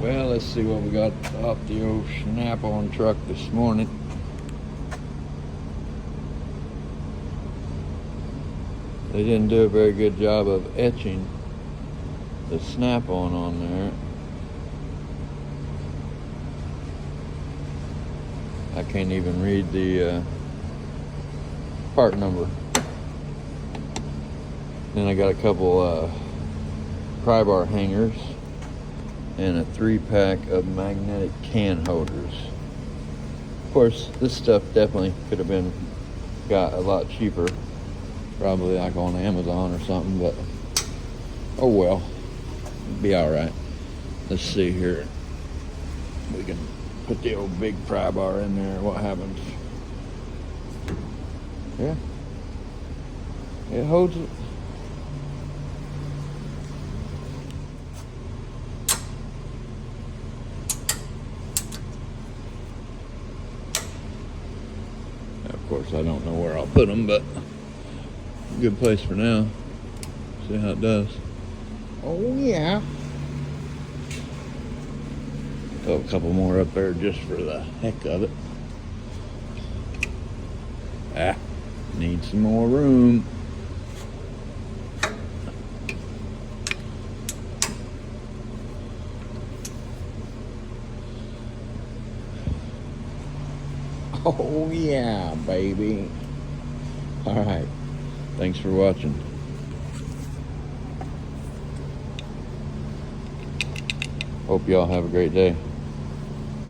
Well, let's see what we got off the old Snap-on truck this morning. They didn't do a very good job of etching the Snap-on there. I can't even read the part number. Then I got a couple pry bar hangers and a 3-pack of magnetic can holders. Of course, this stuff definitely could have been got a lot cheaper, probably like on Amazon or something, but oh well, it'll be all right. Let's see here. We can put the old big pry bar in there. What happens? Yeah, it holds it. Of course, I don't know where I'll put them, but good place for now. See how it does. Oh yeah. Throw a couple more up there just for the heck of it. Need some more room. Oh yeah, baby. All right. Thanks for watching. Hope y'all have a great day.